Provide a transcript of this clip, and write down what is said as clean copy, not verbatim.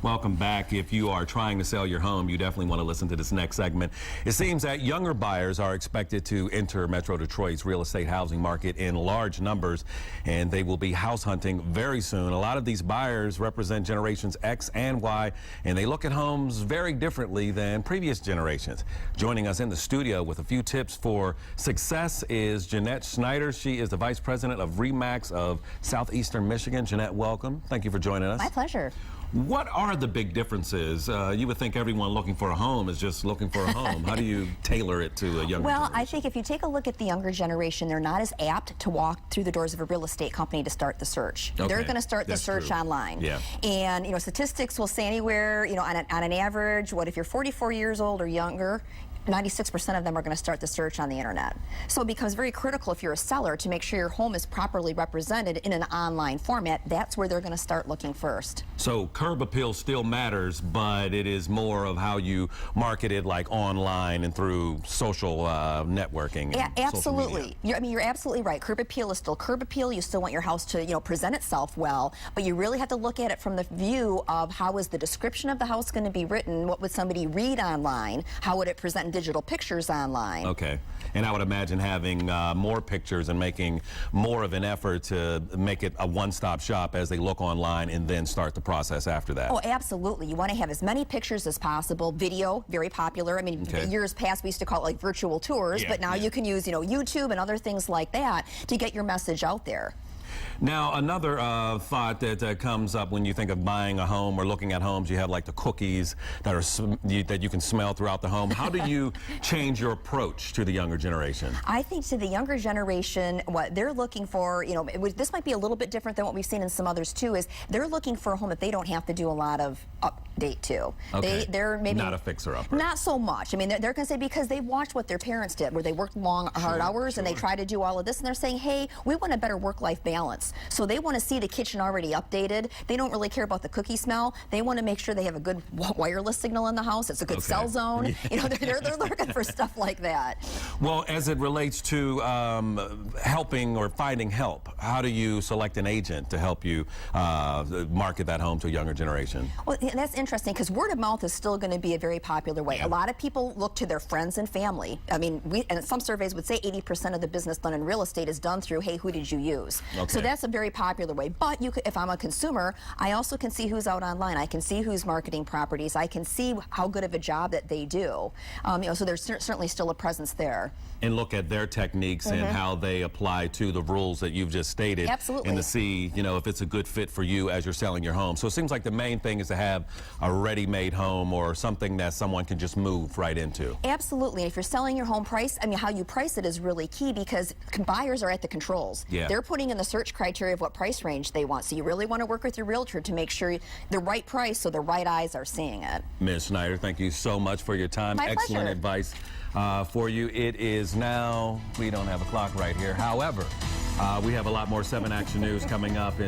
Welcome back. If you are trying to sell your home, you definitely want to listen to this next segment. It seems that younger buyers are expected to enter Metro Detroit's real estate housing market in large numbers, and they will be house hunting very soon. A lot of these buyers represent generations X and Y, and they look at homes very differently than previous generations. Joining us in the studio with a few tips for success is Jeanette Schneider. She is the Vice President of RE/MAX of Southeastern Michigan. Jeanette, welcome. Thank you for joining us. My pleasure. What are the big differences? You would think everyone looking for a home is just looking for a home. How do you tailor it to a younger generation? I think if you take a look at the younger generation, they're not as apt to walk through the doors of a real estate company to start the search. Okay. They're going to start the search online. Yeah. And, statistics will say anywhere, on an average, if you're 44 years old or younger, 96% of them are going to start the search on the internet. So it becomes very critical if you're a seller to make sure your home is properly represented in an online format. That's where they're going to start looking first. So curb appeal still matters, but it is more of how you market it, like online and through social networking. And absolutely. You're absolutely right. Curb appeal is still curb appeal. You still want your house to present itself well, but you really have to look at it from the view of how is the description of the house going to be written? What would somebody read online? How would it present in digital pictures online? Okay. And I would imagine having more pictures and making more of an effort to make it a one-stop shop as they look online and then start the process after that. Oh, absolutely. You want to have as many pictures as possible. Video, very popular. Years past we used to call it like virtual tours, but now you can use, YouTube and other things like that to get your message out there. Now, another thought that comes up when you think of buying a home or looking at homes, you have like the cookies that you can smell throughout the home. How do you change your approach to the younger generation? I think to the younger generation, what they're looking for, this might be a little bit different than what we've seen in some others too, is they're looking for a home that they don't have to do a lot of update to. Okay. They're maybe not a fixer-upper. Not so much. They're going to say, because they watched what their parents did, where they worked long, hard hours, and they try to do all of this, and they're saying, hey, we want a better work-life balance. So they want to see the kitchen already updated. They don't really care about the cookie smell. They want to make sure they have a good wireless signal in the house. It's a good cell zone. They're looking for stuff like that. Well, as it relates to helping or finding help, how do you select an agent to help you market that home to a younger generation? Well, that's interesting, because word of mouth is still going to be a very popular way. A lot of people look to their friends and family. And some surveys would say 80% of the business done in real estate is done through, hey, who did you use? Okay. So that's a very popular way. But if I'm a consumer, I also can see who's out online. I can see who's marketing properties. I can see how good of a job that they do. So there's certainly still a presence there. And look at their techniques and how they apply to the rules that you've just stated. Absolutely. And to see, if it's a good fit for you as you're selling your home. So it seems like the main thing is to have a ready-made home or something that someone can just move right into. Absolutely. If you're selling your home price, how you price it is really key, because buyers are at the controls. Yeah. They're putting in the search criteria of what price range they want. So you really want to work with your realtor to make sure the right price so the right eyes are seeing it. Ms. Schneider, thank you so much for your time. My Excellent pleasure. advice for you. It is now, we don't have a clock right here. However, we have a lot more 7 Action News coming up in